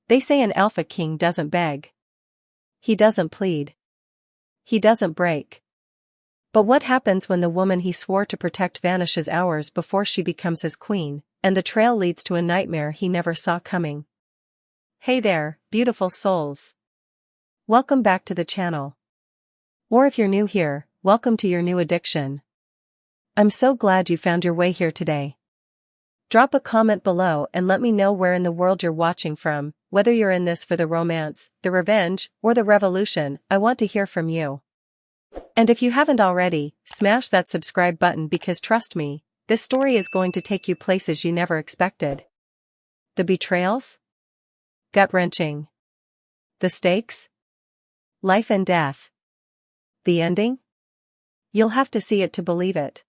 They say an alpha king doesn't beg. He doesn't plead. He doesn't break. But what happens when the woman he swore to protect vanishes hours before she becomes his queen, and the trail leads to a nightmare he never saw coming? Hey there, beautiful souls. Welcome back to the channel. Or if you're new here, welcome to your new addiction. I'm so glad you found your way here today. Drop a comment below and let me know where in the world you're watching from, whether you're in this for the romance, the revenge, or the revolution. I want to hear from you. And if you haven't already, smash that subscribe button because trust me, this story is going to take you places you never expected. The betrayals? Gut-wrenching. The stakes? Life and death. The ending? You'll have to see it to believe it.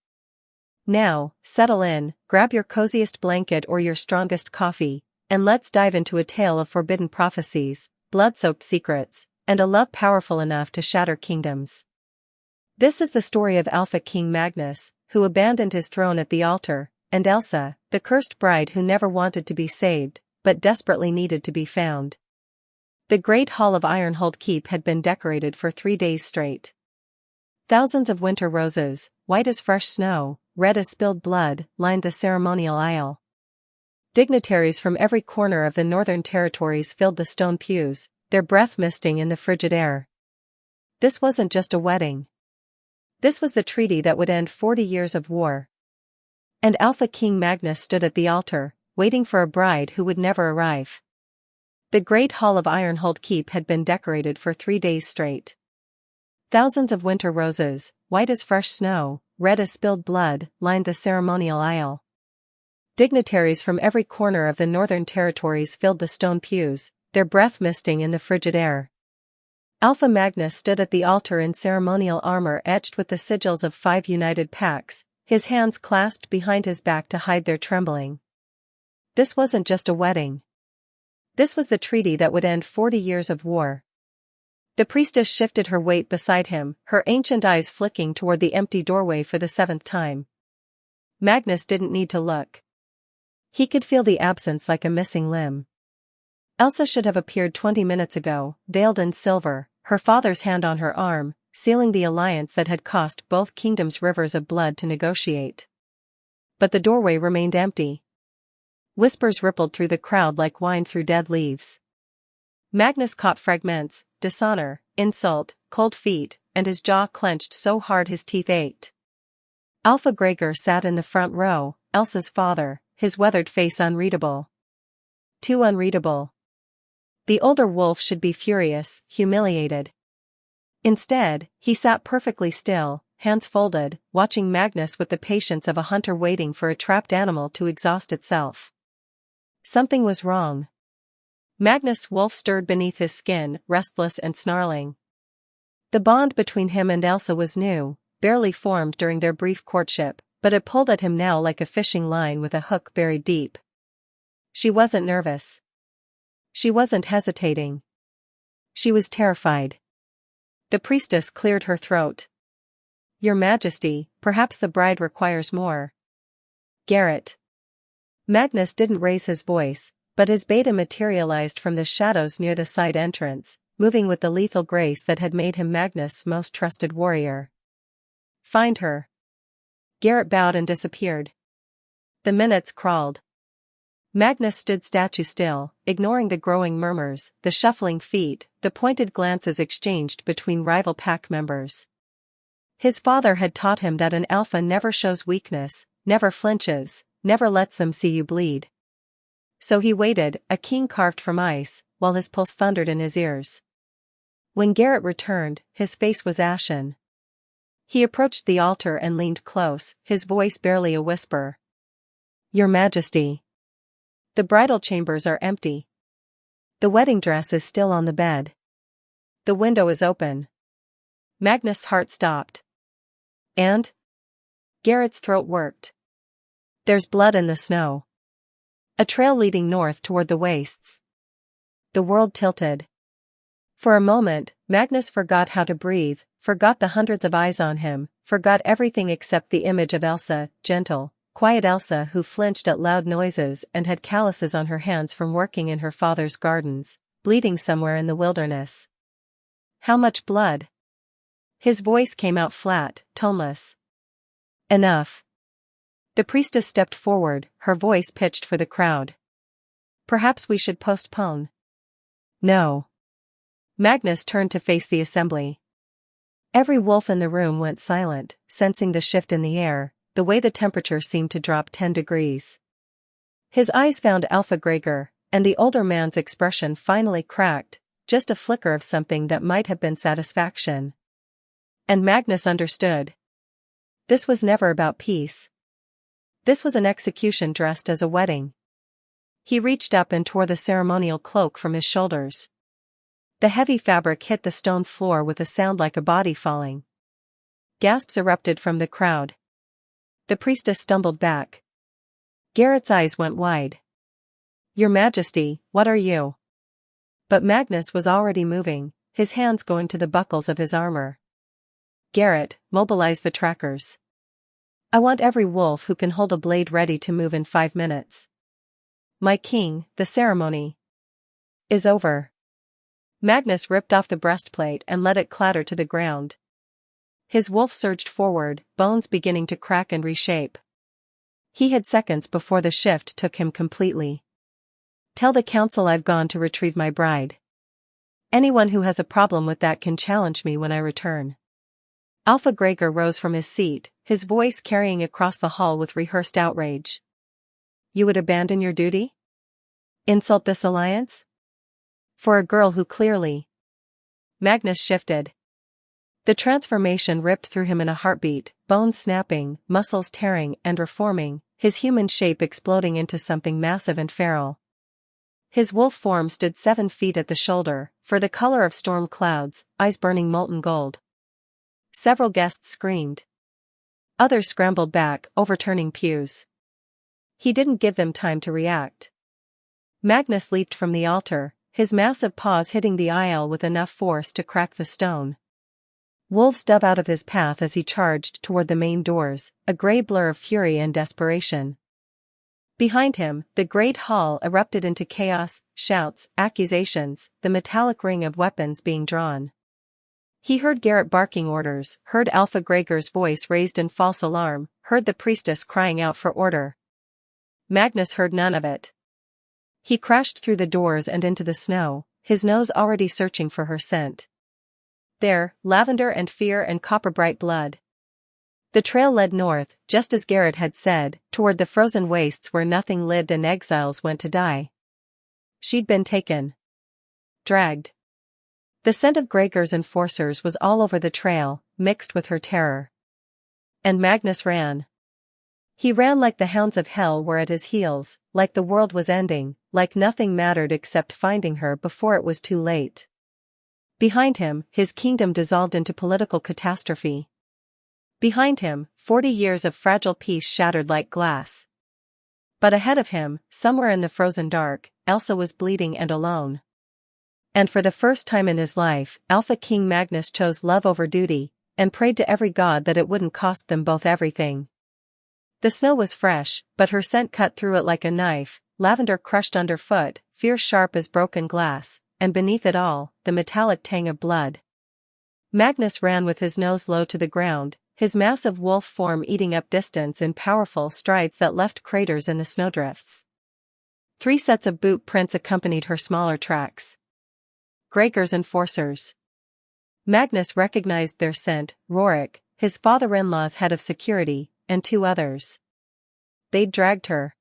Now, settle in, grab your coziest blanket or your strongest coffee, and let's dive into a tale of forbidden prophecies, blood-soaked secrets, and a love powerful enough to shatter kingdoms. This is the story of Alpha King Magnus, who abandoned his throne at the altar, and Elsa, the cursed bride who never wanted to be saved, but desperately needed to be found. The Great Hall of Ironhold Keep had been decorated for 3 days straight. Thousands of winter roses, white as fresh snow, red as spilled blood, lined the ceremonial aisle. Dignitaries from every corner of the Northern Territories filled the stone pews, their breath misting in the frigid air. This wasn't just a wedding. This was the treaty that would end 40 years of war. And Alpha King Magnus stood at the altar, waiting for a bride who would never arrive. The Great Hall of Ironhold Keep had been decorated for 3 days straight. Thousands of winter roses, white as fresh snow, red as spilled blood, lined the ceremonial aisle. Dignitaries from every corner of the Northern Territories filled the stone pews, their breath misting in the frigid air. Alpha Magnus stood at the altar in ceremonial armor etched with the sigils of 5 united packs, his hands clasped behind his back to hide their trembling. This wasn't just a wedding. This was the treaty that would end 40 years of war. The priestess shifted her weight beside him, her ancient eyes flicking toward the empty doorway for the 7th time. Magnus didn't need to look. He could feel the absence like a missing limb. Elsa should have appeared 20 minutes ago, veiled in silver, her father's hand on her arm, sealing the alliance that had cost both kingdoms rivers of blood to negotiate. But the doorway remained empty. Whispers rippled through the crowd like wine through dead leaves. Magnus caught fragments: dishonor, insult, cold feet, and his jaw clenched so hard his teeth ached. Alpha Gregor sat in the front row, Elsa's father, his weathered face unreadable. Too unreadable. The older wolf should be furious, humiliated. Instead, he sat perfectly still, hands folded, watching Magnus with the patience of a hunter waiting for a trapped animal to exhaust itself. Something was wrong. Magnus' wolf stirred beneath his skin, restless and snarling. The bond between him and Elsa was new, barely formed during their brief courtship, but it pulled at him now like a fishing line with a hook buried deep. She wasn't nervous. She wasn't hesitating. She was terrified. The priestess cleared her throat. "Your Majesty, perhaps the bride requires more." "Garrett." Magnus didn't raise his voice, but his beta materialized from the shadows near the side entrance, moving with the lethal grace that had made him Magnus' most trusted warrior. "Find her." Garrett bowed and disappeared. The minutes crawled. Magnus stood statue still, ignoring the growing murmurs, the shuffling feet, the pointed glances exchanged between rival pack members. His father had taught him that an alpha never shows weakness, never flinches, never lets them see you bleed. So he waited, a king carved from ice, while his pulse thundered in his ears. When Garrett returned, his face was ashen. He approached the altar and leaned close, his voice barely a whisper. "Your Majesty. The bridal chambers are empty. The wedding dress is still on the bed. The window is open." Magnus' heart stopped. "And?" Garrett's throat worked. "There's blood in the snow. A trail leading north toward the wastes." The world tilted. For a moment, Magnus forgot how to breathe, forgot the hundreds of eyes on him, forgot everything except the image of Elsa, gentle, quiet Elsa who flinched at loud noises and had calluses on her hands from working in her father's gardens, bleeding somewhere in the wilderness. How much blood? His voice came out flat, toneless. Enough. The priestess stepped forward, her voice pitched for the crowd. Perhaps we should postpone. No. Magnus turned to face the assembly. Every wolf in the room went silent, sensing the shift in the air, the way the temperature seemed to drop 10 degrees. His eyes found Alpha Gregor, and the older man's expression finally cracked, just a flicker of something that might have been satisfaction. And Magnus understood. This was never about peace. This was an execution dressed as a wedding. He reached up and tore the ceremonial cloak from his shoulders. The heavy fabric hit the stone floor with a sound like a body falling. Gasps erupted from the crowd. The priestess stumbled back. Garrett's eyes went wide. Your Majesty, what are you? But Magnus was already moving, his hands going to the buckles of his armor. Garrett, mobilize the trackers. I want every wolf who can hold a blade ready to move in 5 minutes. My king, the ceremony is over. Magnus ripped off the breastplate and let it clatter to the ground. His wolf surged forward, bones beginning to crack and reshape. He had seconds before the shift took him completely. Tell the council I've gone to retrieve my bride. Anyone who has a problem with that can challenge me when I return. Alpha Gregor rose from his seat, his voice carrying across the hall with rehearsed outrage. You would abandon your duty? Insult this alliance? For a girl who clearly... Magnus shifted. The transformation ripped through him in a heartbeat, bones snapping, muscles tearing and reforming, his human shape exploding into something massive and feral. His wolf form stood 7 feet at the shoulder, for the color of storm clouds, eyes burning molten gold. Several guests screamed. Others scrambled back, overturning pews. He didn't give them time to react. Magnus leaped from the altar, his massive paws hitting the aisle with enough force to crack the stone. Wolves dove out of his path as he charged toward the main doors, a gray blur of fury and desperation. Behind him, the great hall erupted into chaos, shouts, accusations, the metallic ring of weapons being drawn. He heard Garrett barking orders, heard Alpha Gregor's voice raised in false alarm, heard the priestess crying out for order. Magnus heard none of it. He crashed through the doors and into the snow, his nose already searching for her scent. There, lavender and fear and copper-bright blood. The trail led north, just as Garrett had said, toward the frozen wastes where nothing lived and exiles went to die. She'd been taken. Dragged. The scent of Gregor's enforcers was all over the trail, mixed with her terror. And Magnus ran. He ran like the hounds of hell were at his heels, like the world was ending, like nothing mattered except finding her before it was too late. Behind him, his kingdom dissolved into political catastrophe. Behind him, 40 years of fragile peace shattered like glass. But ahead of him, somewhere in the frozen dark, Elsa was bleeding and alone. And for the first time in his life, Alpha King Magnus chose love over duty, and prayed to every god that it wouldn't cost them both everything. The snow was fresh, but her scent cut through it like a knife, lavender crushed underfoot, fear sharp as broken glass, and beneath it all, the metallic tang of blood. Magnus ran with his nose low to the ground, his massive wolf form eating up distance in powerful strides that left craters in the snowdrifts. 3 sets of boot prints accompanied her smaller tracks. Gregor's enforcers. Magnus recognized their scent, Rorik, his father-in-law's head of security, and 2 others. They'd dragged her.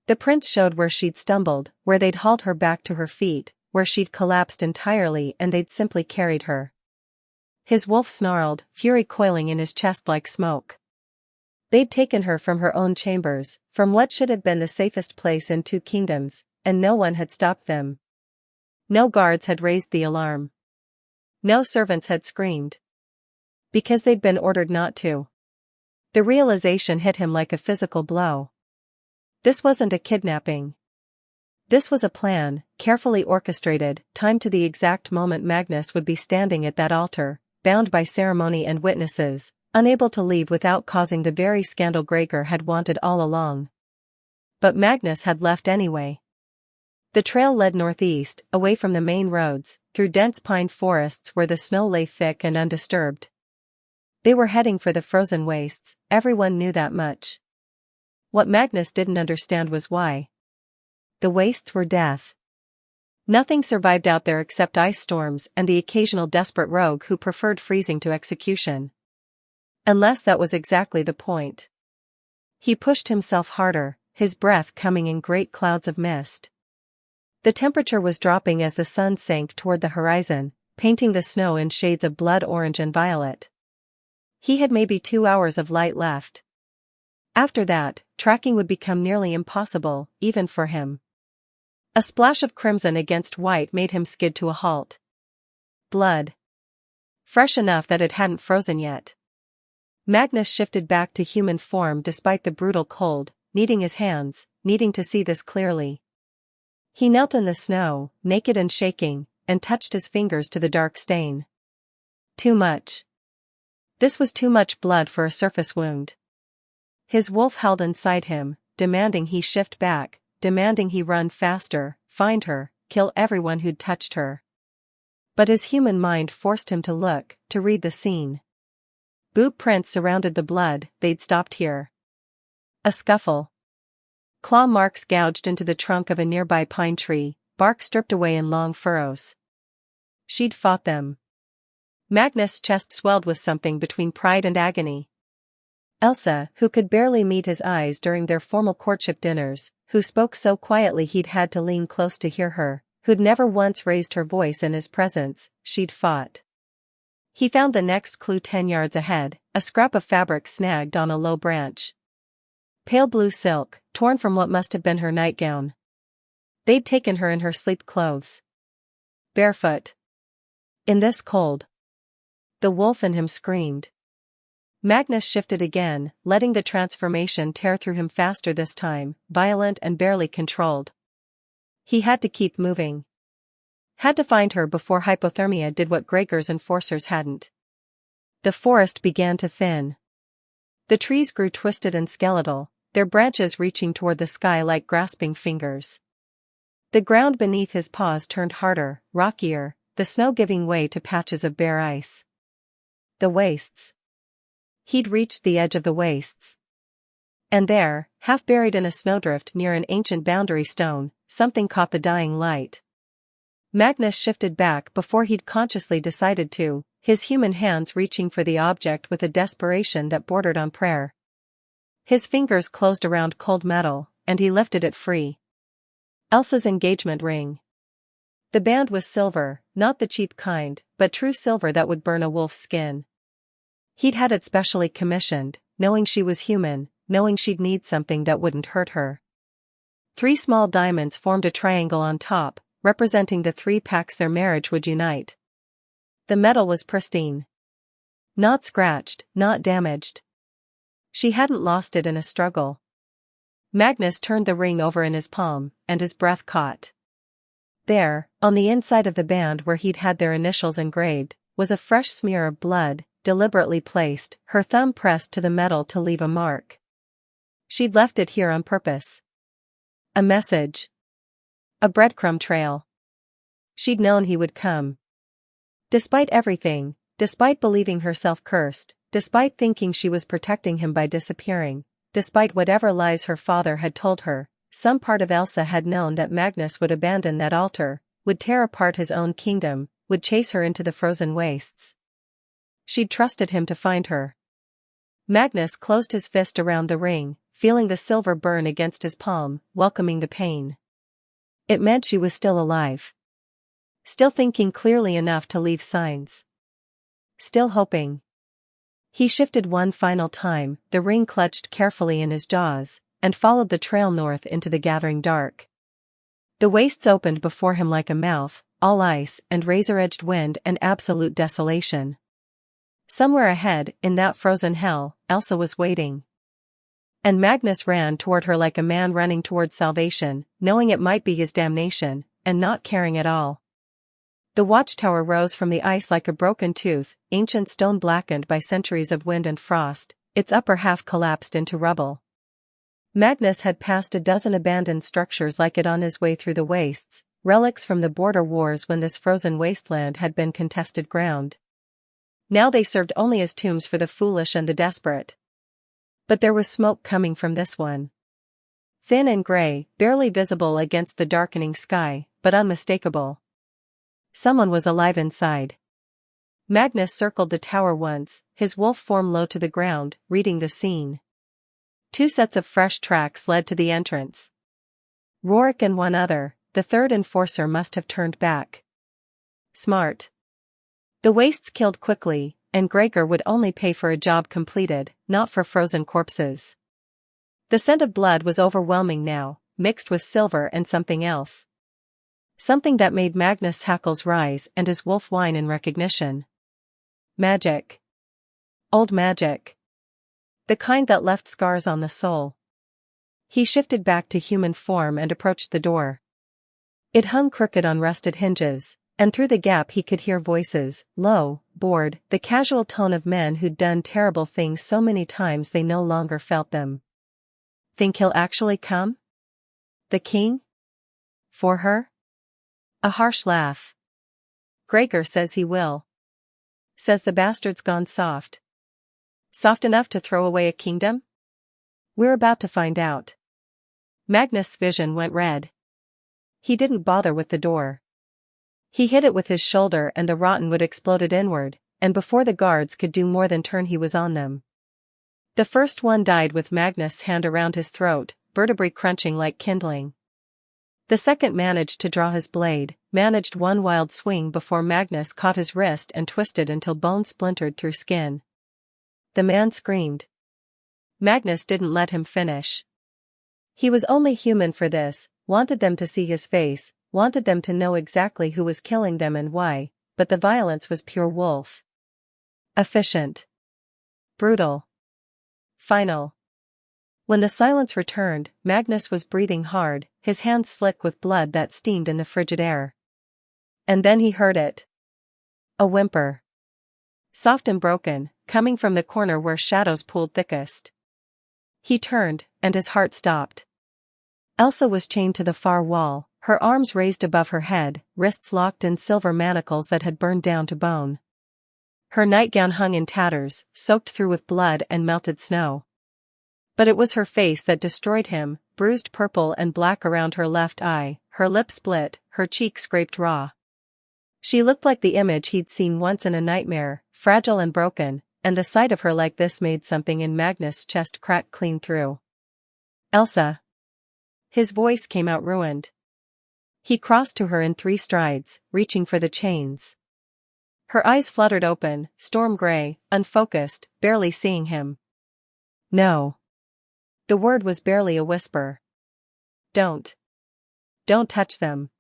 The prints showed where she'd stumbled, where they'd hauled her back to her feet, where she'd collapsed entirely and they'd simply carried her. His wolf snarled, fury coiling in his chest like smoke. They'd taken her from her own chambers, from what should have been the safest place in 2 kingdoms, and no one had stopped them. No guards had raised the alarm. No servants had screamed. Because they'd been ordered not to. The realization hit him like a physical blow. This wasn't a kidnapping. This was a plan, carefully orchestrated, timed to the exact moment Magnus would be standing at that altar, bound by ceremony and witnesses, unable to leave without causing the very scandal Gregor had wanted all along. But Magnus had left anyway. The trail led northeast, away from the main roads, through dense pine forests where the snow lay thick and undisturbed. They were heading for the frozen wastes, everyone knew that much. What Magnus didn't understand was why. The wastes were death. Nothing survived out there except ice storms and the occasional desperate rogue who preferred freezing to execution. Unless that was exactly the point. He pushed himself harder, his breath coming in great clouds of mist. The temperature was dropping as the sun sank toward the horizon, painting the snow in shades of blood orange and violet. He had maybe 2 hours of light left. After that, tracking would become nearly impossible, even for him. A splash of crimson against white made him skid to a halt. Blood. Fresh enough that it hadn't frozen yet. Magnus shifted back to human form despite the brutal cold, needing his hands, needing to see this clearly. He knelt in the snow, naked and shaking, and touched his fingers to the dark stain. Too much. This was too much blood for a surface wound. His wolf howled inside him, demanding he shift back, demanding he run faster, find her, kill everyone who'd touched her. But his human mind forced him to look, to read the scene. Boot prints surrounded the blood, they'd stopped here. A scuffle. Claw marks gouged into the trunk of a nearby pine tree, bark stripped away in long furrows. She'd fought them. Magnus' chest swelled with something between pride and agony. Elsa, who could barely meet his eyes during their formal courtship dinners, who spoke so quietly he'd had to lean close to hear her, who'd never once raised her voice in his presence, she'd fought. He found the next clue 10 yards ahead, a scrap of fabric snagged on a low branch. Pale blue silk, torn from what must have been her nightgown. They'd taken her in her sleep clothes. Barefoot. In this cold. The wolf in him screamed. Magnus shifted again, letting the transformation tear through him faster this time, violent and barely controlled. He had to keep moving. Had to find her before hypothermia did what Gregor's enforcers hadn't. The forest began to thin. The trees grew twisted and skeletal, their branches reaching toward the sky like grasping fingers. The ground beneath his paws turned harder, rockier, the snow giving way to patches of bare ice. The wastes. He'd reached the edge of the wastes. And there, half buried in a snowdrift near an ancient boundary stone, something caught the dying light. Magnus shifted back before he'd consciously decided to, his human hands reaching for the object with a desperation that bordered on prayer. His fingers closed around cold metal, and he lifted it free. Elsa's engagement ring. The band was silver, not the cheap kind, but true silver that would burn a wolf's skin. He'd had it specially commissioned, knowing she was human, knowing she'd need something that wouldn't hurt her. 3 small diamonds formed a triangle on top, representing the 3 packs their marriage would unite. The metal was pristine. Not scratched, not damaged. She hadn't lost it in a struggle. Magnus turned the ring over in his palm, and his breath caught. There, on the inside of the band where he'd had their initials engraved, was a fresh smear of blood, deliberately placed, her thumb pressed to the metal to leave a mark. She'd left it here on purpose. A message. A breadcrumb trail. She'd known he would come. Despite everything, despite believing herself cursed, despite thinking she was protecting him by disappearing, despite whatever lies her father had told her, some part of Elsa had known that Magnus would abandon that altar, would tear apart his own kingdom, would chase her into the frozen wastes. She'd trusted him to find her. Magnus closed his fist around the ring, feeling the silver burn against his palm, welcoming the pain. It meant she was still alive. Still thinking clearly enough to leave signs. Still hoping. He shifted one final time, the ring clutched carefully in his jaws, and followed the trail north into the gathering dark. The wastes opened before him like a mouth, all ice and razor-edged wind and absolute desolation. Somewhere ahead, in that frozen hell, Elsa was waiting. And Magnus ran toward her like a man running toward salvation, knowing it might be his damnation, and not caring at all. The watchtower rose from the ice like a broken tooth, ancient stone blackened by centuries of wind and frost, its upper half collapsed into rubble. Magnus had passed a dozen abandoned structures like it on his way through the wastes, relics from the border wars when this frozen wasteland had been contested ground. Now they served only as tombs for the foolish and the desperate. But there was smoke coming from this one. Thin and gray, barely visible against the darkening sky, but unmistakable. Someone was alive inside. Magnus circled the tower once, his wolf form low to the ground, reading the scene. 2 sets of fresh tracks led to the entrance. Rorik and one other, the third enforcer must have turned back. Smart. The wastes killed quickly, and Gregor would only pay for a job completed, not for frozen corpses. The scent of blood was overwhelming now, mixed with silver and something else. Something that made Magnus' hackles rise and his wolf whine in recognition. Magic. Old magic. The kind that left scars on the soul. He shifted back to human form and approached the door. It hung crooked on rusted hinges, and through the gap he could hear voices, low, bored, the casual tone of men who'd done terrible things so many times they no longer felt them. Think he'll actually come? The king? For her? A harsh laugh. Gregor says he will. Says the bastard's gone soft. Soft enough to throw away a kingdom? We're about to find out. Magnus' vision went red. He didn't bother with the door. He hit it with his shoulder and the rottenwood exploded inward, and before the guards could do more than turn he was on them. The first one died with Magnus' hand around his throat, vertebrae crunching like kindling. The second managed to draw his blade, managed one wild swing before Magnus caught his wrist and twisted until bone splintered through skin. The man screamed. Magnus didn't let him finish. He was only human for this, wanted them to see his face, wanted them to know exactly who was killing them and why, but the violence was pure wolf. Efficient. Brutal. Final. When the silence returned, Magnus was breathing hard, his hands slick with blood that steamed in the frigid air. And then he heard it. A whimper. Soft and broken, coming from the corner where shadows pooled thickest. He turned, and his heart stopped. Elsa was chained to the far wall, her arms raised above her head, wrists locked in silver manacles that had burned down to bone. Her nightgown hung in tatters, soaked through with blood and melted snow. But it was her face that destroyed him, bruised purple and black around her left eye, her lip split, her cheek scraped raw. She looked like the image he'd seen once in a nightmare, fragile and broken, and the sight of her like this made something in Magnus' chest crack clean through. Elsa. His voice came out ruined. He crossed to her in 3 strides, reaching for the chains. Her eyes fluttered open, storm gray, unfocused, barely seeing him. No. The word was barely a whisper. Don't. Don't touch them.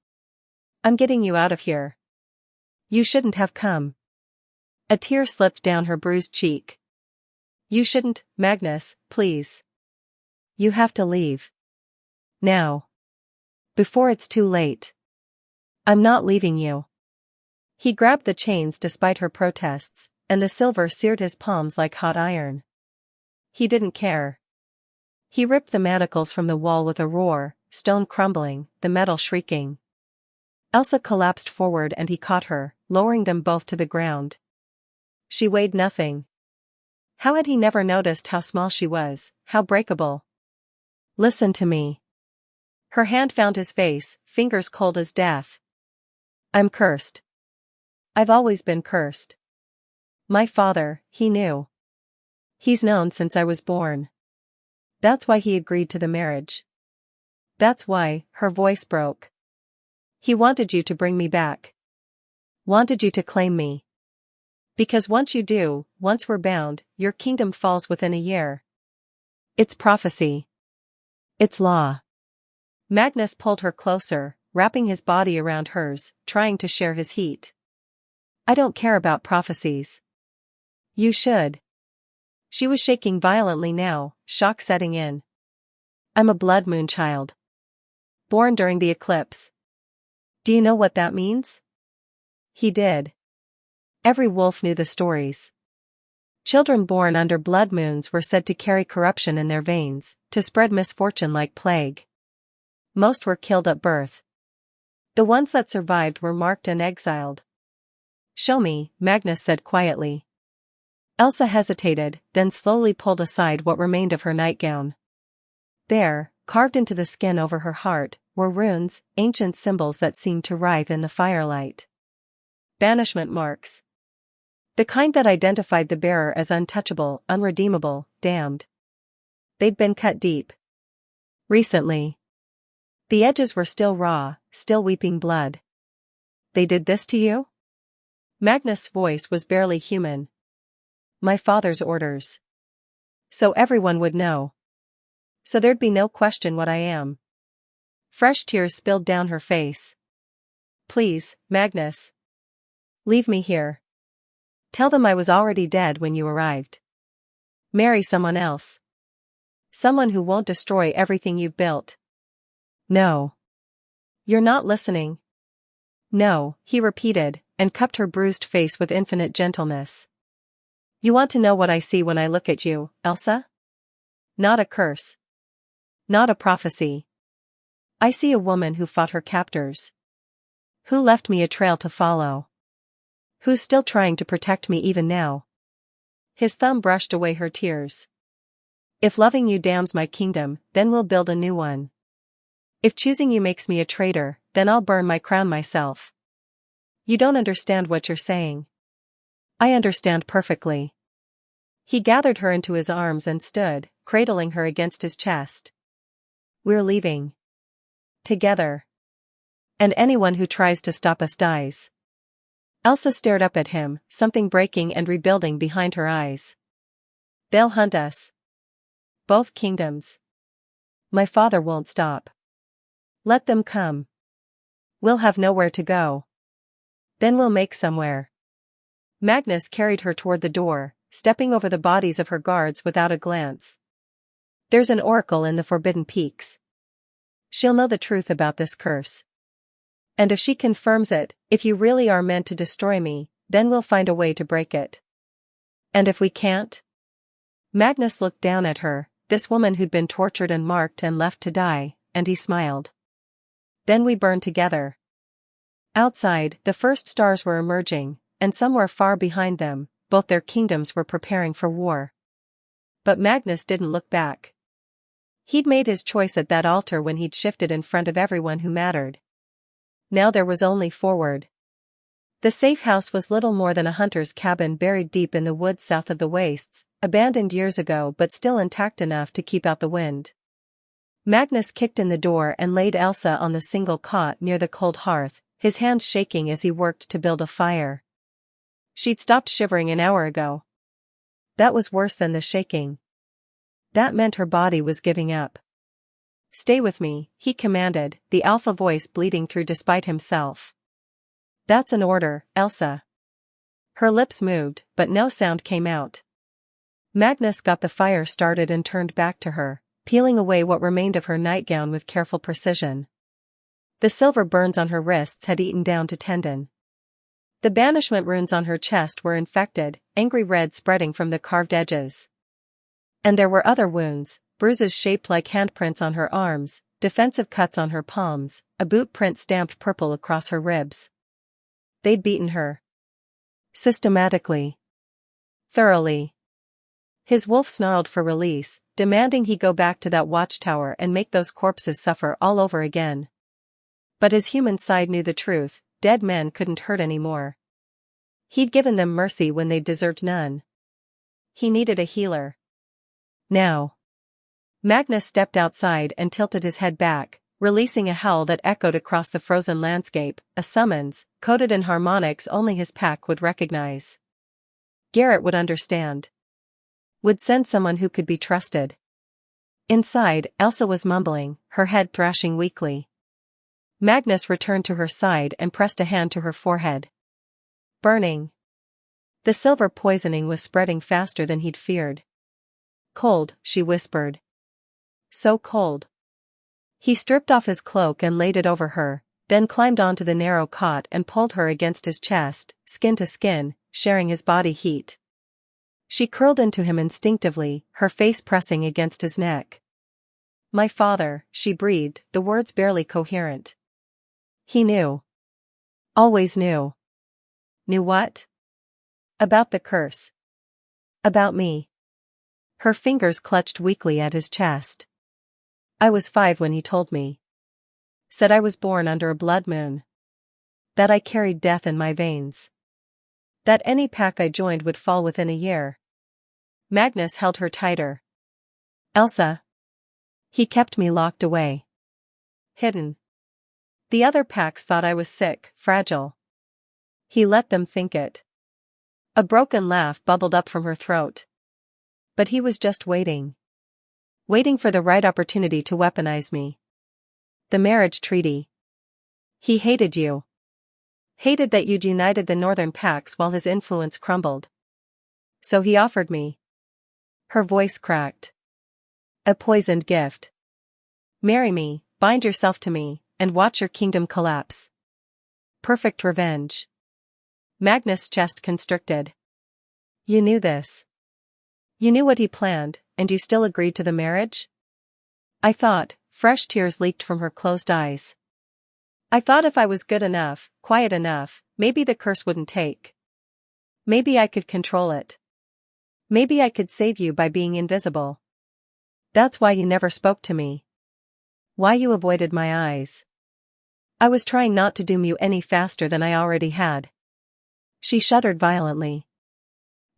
I'm getting you out of here. You shouldn't have come. A tear slipped down her bruised cheek. You shouldn't, Magnus, please. You have to leave. Now. Before it's too late. I'm not leaving you. He grabbed the chains despite her protests, and the silver seared his palms like hot iron. He didn't care. He ripped the manacles from the wall with a roar, stone crumbling, the metal shrieking. Elsa collapsed forward and he caught her, lowering them both to the ground. She weighed nothing. How had he never noticed how small she was, how breakable? Listen to me. Her hand found his face, fingers cold as death. I'm cursed. I've always been cursed. My father, he knew. He's known since I was born. That's why he agreed to the marriage. That's why, her voice broke. He wanted you to bring me back. Wanted you to claim me. Because once you do, once we're bound, your kingdom falls within a year. It's prophecy. It's law. Magnus pulled her closer, wrapping his body around hers, trying to share his heat. I don't care about prophecies. You should. She was shaking violently now, shock setting in. I'm a blood moon child. Born during the eclipse. Do you know what that means? He did. Every wolf knew the stories. Children born under blood moons were said to carry corruption in their veins, to spread misfortune like plague. Most were killed at birth. The ones that survived were marked and exiled. "Show me," Magnus said quietly. Elsa hesitated, then slowly pulled aside what remained of her nightgown. There, carved into the skin over her heart, were runes, ancient symbols that seemed to writhe in the firelight. Banishment marks. The kind that identified the bearer as untouchable, unredeemable, damned. They'd been cut deep. Recently. The edges were still raw, still weeping blood. "They did this to you?" Magnus' voice was barely human. "My father's orders. So everyone would know. So there'd be no question what I am." Fresh tears spilled down her face. "Please, Magnus. Leave me here. Tell them I was already dead when you arrived. Marry someone else. Someone who won't destroy everything you've built." "No. You're not listening." "No," he repeated, and cupped her bruised face with infinite gentleness. "You want to know what I see when I look at you, Elsa? Not a curse. Not a prophecy. I see a woman who fought her captors. Who left me a trail to follow. Who's still trying to protect me even now." His thumb brushed away her tears. "If loving you damns my kingdom, then we'll build a new one. If choosing you makes me a traitor, then I'll burn my crown myself. You don't understand what you're saying." "I understand perfectly." He gathered her into his arms and stood, cradling her against his chest. "We're leaving. Together. And anyone who tries to stop us dies." Elsa stared up at him, something breaking and rebuilding behind her eyes. "They'll hunt us. Both kingdoms. My father won't stop. Let them come. We'll have nowhere to go. Then we'll make somewhere." Magnus carried her toward the door, stepping over the bodies of her guards without a glance. "There's an oracle in the Forbidden Peaks. She'll know the truth about this curse. And if she confirms it, if you really are meant to destroy me, then we'll find a way to break it. And if we can't?" Magnus looked down at her, this woman who'd been tortured and marked and left to die, and he smiled. "Then we burn together." Outside, the first stars were emerging, and somewhere far behind them, both their kingdoms were preparing for war. But Magnus didn't look back. He'd made his choice at that altar when he'd shifted in front of everyone who mattered. Now there was only forward. The safe house was little more than a hunter's cabin buried deep in the woods south of the wastes, abandoned years ago but still intact enough to keep out the wind. Magnus kicked in the door and laid Elsa on the single cot near the cold hearth, his hands shaking as he worked to build a fire. She'd stopped shivering an hour ago. That was worse than the shaking. That meant her body was giving up. "Stay with me," he commanded, the alpha voice bleeding through despite himself. "That's an order, Elsa." Her lips moved, but no sound came out. Magnus got the fire started and turned back to her, peeling away what remained of her nightgown with careful precision. The silver burns on her wrists had eaten down to tendon. The banishment runes on her chest were infected, angry red spreading from the carved edges. And there were other wounds, bruises shaped like handprints on her arms, defensive cuts on her palms, a boot print stamped purple across her ribs. They'd beaten her. Systematically. Thoroughly. His wolf snarled for release, demanding he go back to that watchtower and make those corpses suffer all over again. But his human side knew the truth, dead men couldn't hurt anymore. He'd given them mercy when they deserved none. He needed a healer. Now. Magnus stepped outside and tilted his head back, releasing a howl that echoed across the frozen landscape, a summons, coded in harmonics only his pack would recognize. Garrett would understand. Would send someone who could be trusted. Inside, Elsa was mumbling, her head thrashing weakly. Magnus returned to her side and pressed a hand to her forehead. Burning. The silver poisoning was spreading faster than he'd feared. "Cold," she whispered. "So cold." He stripped off his cloak and laid it over her, then climbed onto the narrow cot and pulled her against his chest, skin to skin, sharing his body heat. She curled into him instinctively, her face pressing against his neck. "My father," she breathed, the words barely coherent. He knew. Always knew. Knew what? About the curse. About me. Her fingers clutched weakly at his chest. "I was 5 when he told me. Said I was born under a blood moon. That I carried death in my veins. That any pack I joined would fall within a year." Magnus held her tighter. "Elsa." "He kept me locked away. Hidden. The other packs thought I was sick, fragile. He let them think it." A broken laugh bubbled up from her throat. "But he was just waiting. Waiting for the right opportunity to weaponize me. The marriage treaty. He hated you. Hated that you'd united the northern packs while his influence crumbled. So he offered me." Her voice cracked. "A poisoned gift. Marry me, bind yourself to me, and watch your kingdom collapse. Perfect revenge." Magnus' chest constricted. "You knew this. You knew what he planned, and you still agreed to the marriage?" "I thought," fresh tears leaked from her closed eyes. "I thought if I was good enough, quiet enough, maybe the curse wouldn't take. Maybe I could control it. Maybe I could save you by being invisible. That's why you never spoke to me. Why you avoided my eyes. I was trying not to doom you any faster than I already had." She shuddered violently.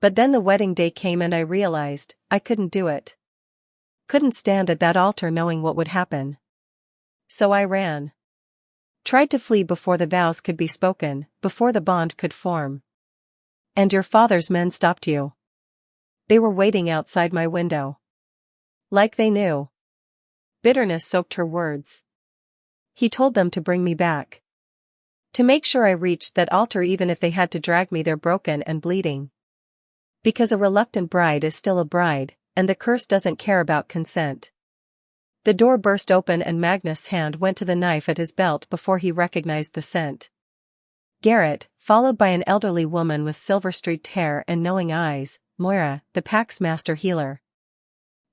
"But then the wedding day came and I realized I couldn't do it. Couldn't stand at that altar knowing what would happen. So I ran. Tried to flee before the vows could be spoken, before the bond could form. And your father's men stopped you. They were waiting outside my window. Like they knew." Bitterness soaked her words. "He told them to bring me back. To make sure I reached that altar even if they had to drag me there broken and bleeding. Because a reluctant bride is still a bride, and the curse doesn't care about consent." The door burst open and Magnus' hand went to the knife at his belt before he recognized the scent. Garrett, followed by an elderly woman with silver-streaked hair and knowing eyes, Moira, the pack's master healer.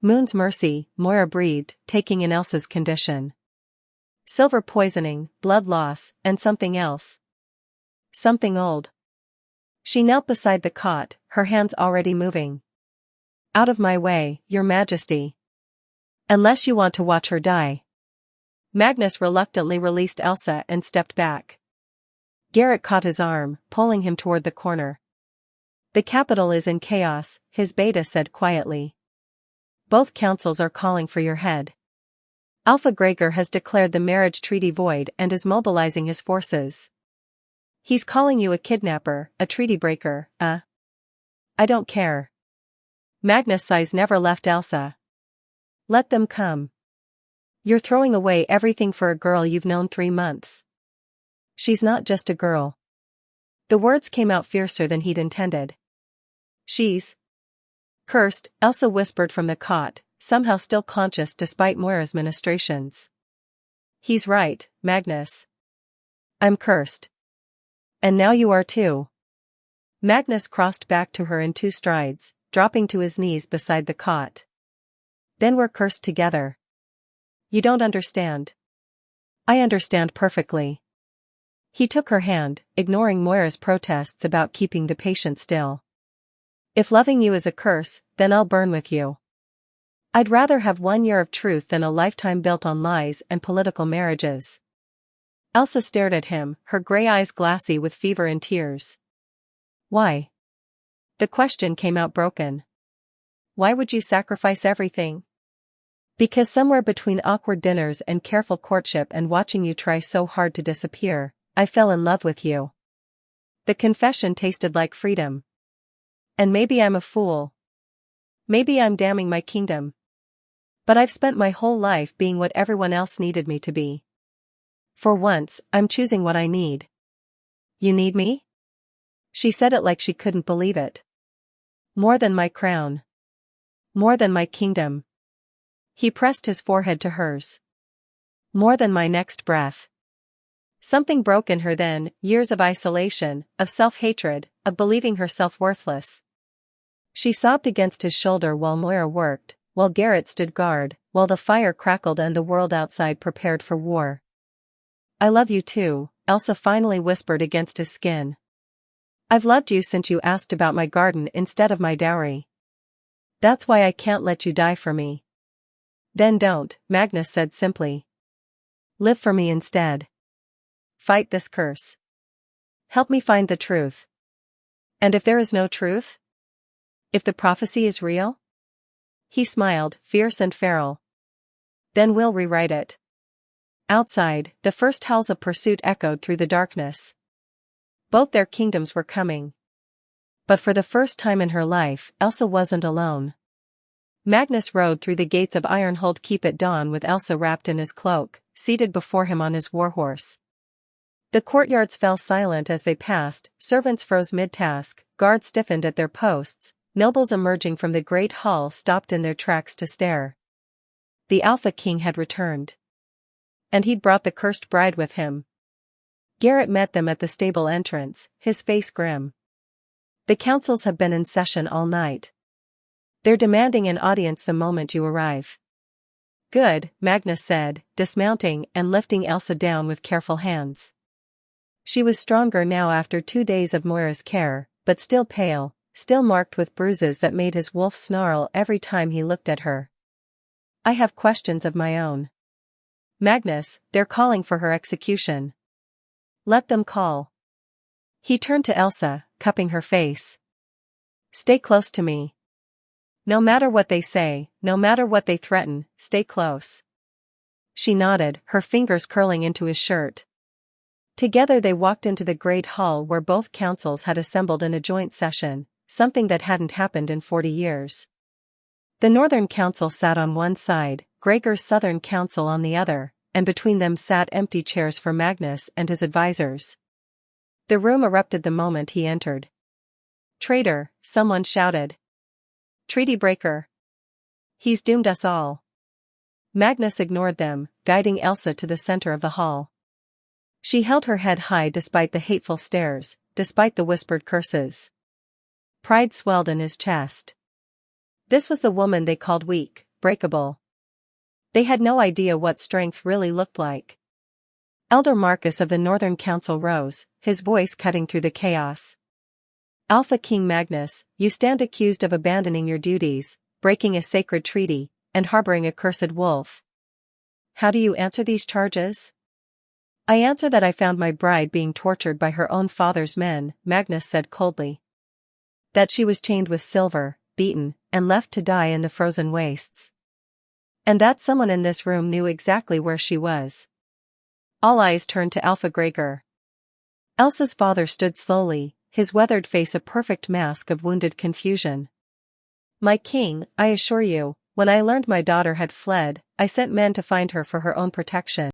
"Moon's mercy," Moira breathed, taking in Elsa's condition. "Silver poisoning, blood loss, and something else. Something old." She knelt beside the cot, her hands already moving. "Out of my way, Your Majesty. Unless you want to watch her die." Magnus reluctantly released Elsa and stepped back. Garrett caught his arm, pulling him toward the corner. "The capital is in chaos," his beta said quietly. "Both councils are calling for your head. Alpha Gregor has declared the marriage treaty void and is mobilizing his forces. He's calling you a kidnapper, a treaty breaker, I don't care." Magnus' sighs never left Elsa. "Let them come. You're throwing away everything for a girl you've known 3 months. She's not just a girl." The words came out fiercer than he'd intended. "She's cursed," Elsa whispered from the cot, somehow still conscious despite Moira's ministrations. "He's right, Magnus. I'm cursed. And now you are too." Magnus crossed back to her in 2 strides, dropping to his knees beside the cot. "Then we're cursed together. You don't understand." "I understand perfectly." He took her hand, ignoring Moira's protests about keeping the patient still. "If loving you is a curse, then I'll burn with you. I'd rather have 1 year of truth than a lifetime built on lies and political marriages." Elsa stared at him, her gray eyes glassy with fever and tears. "Why?" The question came out broken. "Why would you sacrifice everything?" "Because somewhere between awkward dinners and careful courtship and watching you try so hard to disappear, I fell in love with you." The confession tasted like freedom. "And maybe I'm a fool. Maybe I'm damning my kingdom. But I've spent my whole life being what everyone else needed me to be. For once, I'm choosing what I need." "You need me?" She said it like she couldn't believe it. "More than my crown. More than my kingdom." He pressed his forehead to hers. "More than my next breath. Something broke in her then, years of isolation, of self-hatred, of believing herself worthless. She sobbed against his shoulder while Moira worked, while Garrett stood guard, while the fire crackled and the world outside prepared for war. "I love you too," Elsa finally whispered against his skin. "I've loved you since you asked about my garden instead of my dowry. That's why I can't let you die for me." "Then don't," Magnus said simply. "Live for me instead. Fight this curse. Help me find the truth. And if there is no truth? If the prophecy is real?" He smiled, fierce and feral. "Then we'll rewrite it." Outside, the first howls of pursuit echoed through the darkness. Both their kingdoms were coming. But for the first time in her life, Elsa wasn't alone. Magnus rode through the gates of Ironhold Keep at dawn with Elsa wrapped in his cloak, seated before him on his warhorse. The courtyards fell silent as they passed, servants froze mid-task, guards stiffened at their posts, nobles emerging from the great hall stopped in their tracks to stare. The Alpha King had returned. And he'd brought the cursed bride with him. Garrett met them at the stable entrance, his face grim. "The councils have been in session all night. They're demanding an audience the moment you arrive." "Good," Magnus said, dismounting and lifting Elsa down with careful hands. She was stronger now after 2 days of Moira's care, but still pale, still marked with bruises that made his wolf snarl every time he looked at her. "I have questions of my own." "Magnus, they're calling for her execution." "Let them call." He turned to Elsa, cupping her face. "Stay close to me. No matter what they say, no matter what they threaten, stay close." She nodded, her fingers curling into his shirt. Together they walked into the great hall where both councils had assembled in a joint session, something that hadn't happened in 40 years. The Northern Council sat on one side, Gregor's Southern Council on the other, and between them sat empty chairs for Magnus and his advisors. The room erupted the moment he entered. "Traitor," someone shouted. "Treaty breaker. He's doomed us all." Magnus ignored them, guiding Elsa to the center of the hall. She held her head high despite the hateful stares, despite the whispered curses. Pride swelled in his chest. This was the woman they called weak, breakable. They had no idea what strength really looked like. Elder Marcus of the Northern Council rose, his voice cutting through the chaos. "Alpha King Magnus, you stand accused of abandoning your duties, breaking a sacred treaty, and harboring a cursed wolf. How do you answer these charges?" "I answer that I found my bride being tortured by her own father's men," Magnus said coldly. "That she was chained with silver, beaten, and left to die in the frozen wastes. And that someone in this room knew exactly where she was." All eyes turned to Alpha Gregor. Elsa's father stood slowly, his weathered face a perfect mask of wounded confusion. "My king, I assure you, when I learned my daughter had fled, I sent men to find her for her own protection."